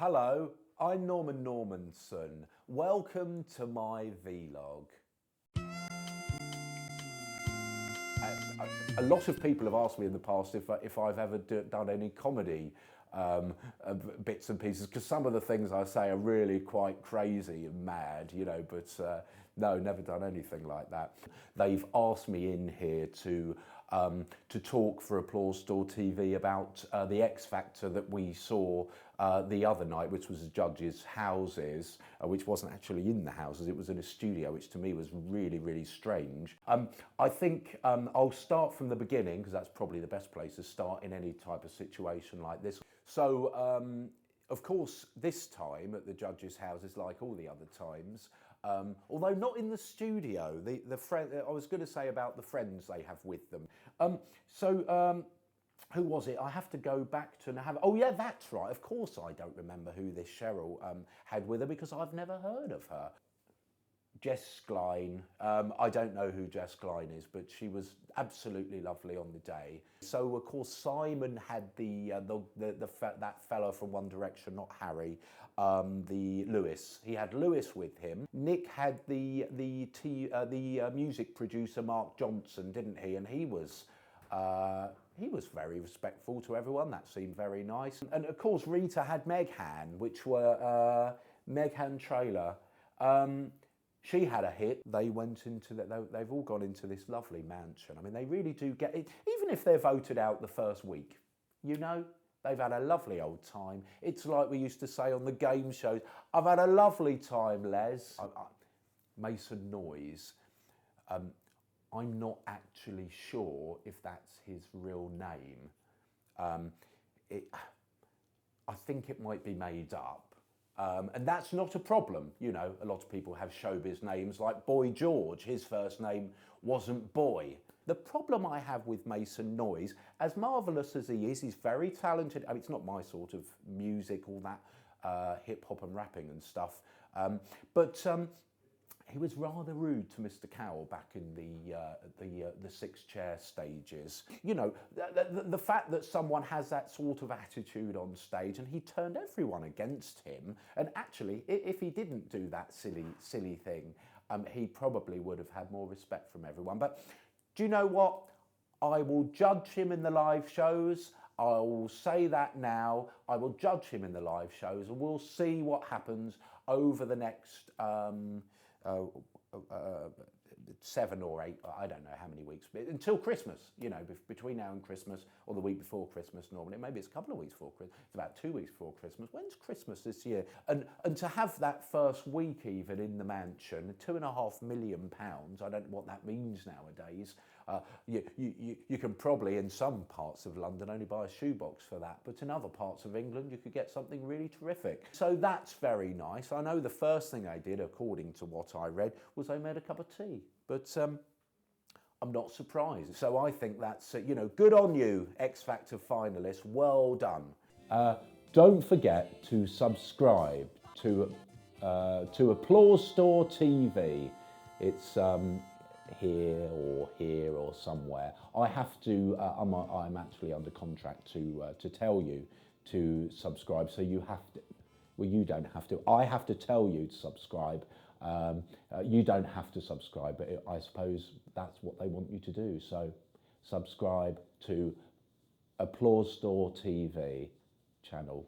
Hello, I'm Norman Normandson. Welcome to my vlog. A lot of people have asked me in the past if I've ever done any comedy bits and pieces, because some of the things I say are really quite crazy and mad, you know, but no, never done anything like that. They've asked me in here to talk for Applause Store TV about the X Factor that we saw the other night, which was the judges' houses, which wasn't actually in the houses, it was in a studio, which to me was really, really strange. I think I'll start from the beginning, because that's probably the best place to start in any type of situation like this. So, of course, this time at the judges' houses, like all the other times, although not in the studio, the friend, I was going to say about the friends they have with them. Who was it? I have to go back to have. Oh yeah, that's right. Of course, I don't remember who this Cheryl had with her, because I've never heard of her. Jess Klein. I don't know who Jess Klein is, but she was absolutely lovely on the day. So of course Simon had that fellow from One Direction, not Harry, the Lewis. He had Lewis with him. Nick had the music producer Mark Johnson, didn't he? And he was very respectful to everyone. That seemed very nice. And of course Rita had Meghan, which were Meghan Trailer. She had a hit. They went into they've all gone into this lovely mansion. I mean, they really do get it, even if they're voted out the first week, you know, they've had a lovely old time. It's like we used to say on the game shows, I've had a lovely time, Les. Mason Noyes, I'm not actually sure if that's his real name. I think it might be made up. And that's not a problem. You know, a lot of people have showbiz names like Boy George. His first name wasn't Boy. The problem I have with Mason Noyes, as marvellous as he is, he's very talented. I mean, it's not my sort of music, all that hip hop and rapping and stuff. But he was rather rude to Mr. Cowell back in the six-chair stages. You know, the fact that someone has that sort of attitude on stage, and he turned everyone against him. And actually, if he didn't do that silly thing, he probably would have had more respect from everyone. But do you know what? I will judge him in the live shows. I will say that now. I will judge him in the live shows, and we'll see what happens over the next 7 or 8, I don't know how many weeks, until Christmas, you know, between now and Christmas, or the week before Christmas normally. Maybe it's a couple of weeks before Christmas, it's about 2 weeks before Christmas. When's Christmas this year? And to have that first week even in the mansion, £2.5 million, I don't know what that means nowadays. You can probably, in some parts of London, only buy a shoebox for that, but in other parts of England you could get something really terrific. So that's very nice. I know the first thing they did, according to what I read, was they made a cup of tea, but I'm not surprised. So I think that's, you know, good on you, X Factor finalists, well done. Don't forget to subscribe to Applause Store TV. It's here or somewhere. I have to. I'm actually under contract to tell you to subscribe. So you have to. Well, you don't have to. I have to tell you to subscribe. You don't have to subscribe, but I suppose that's what they want you to do. So subscribe to Applause Store TV channel.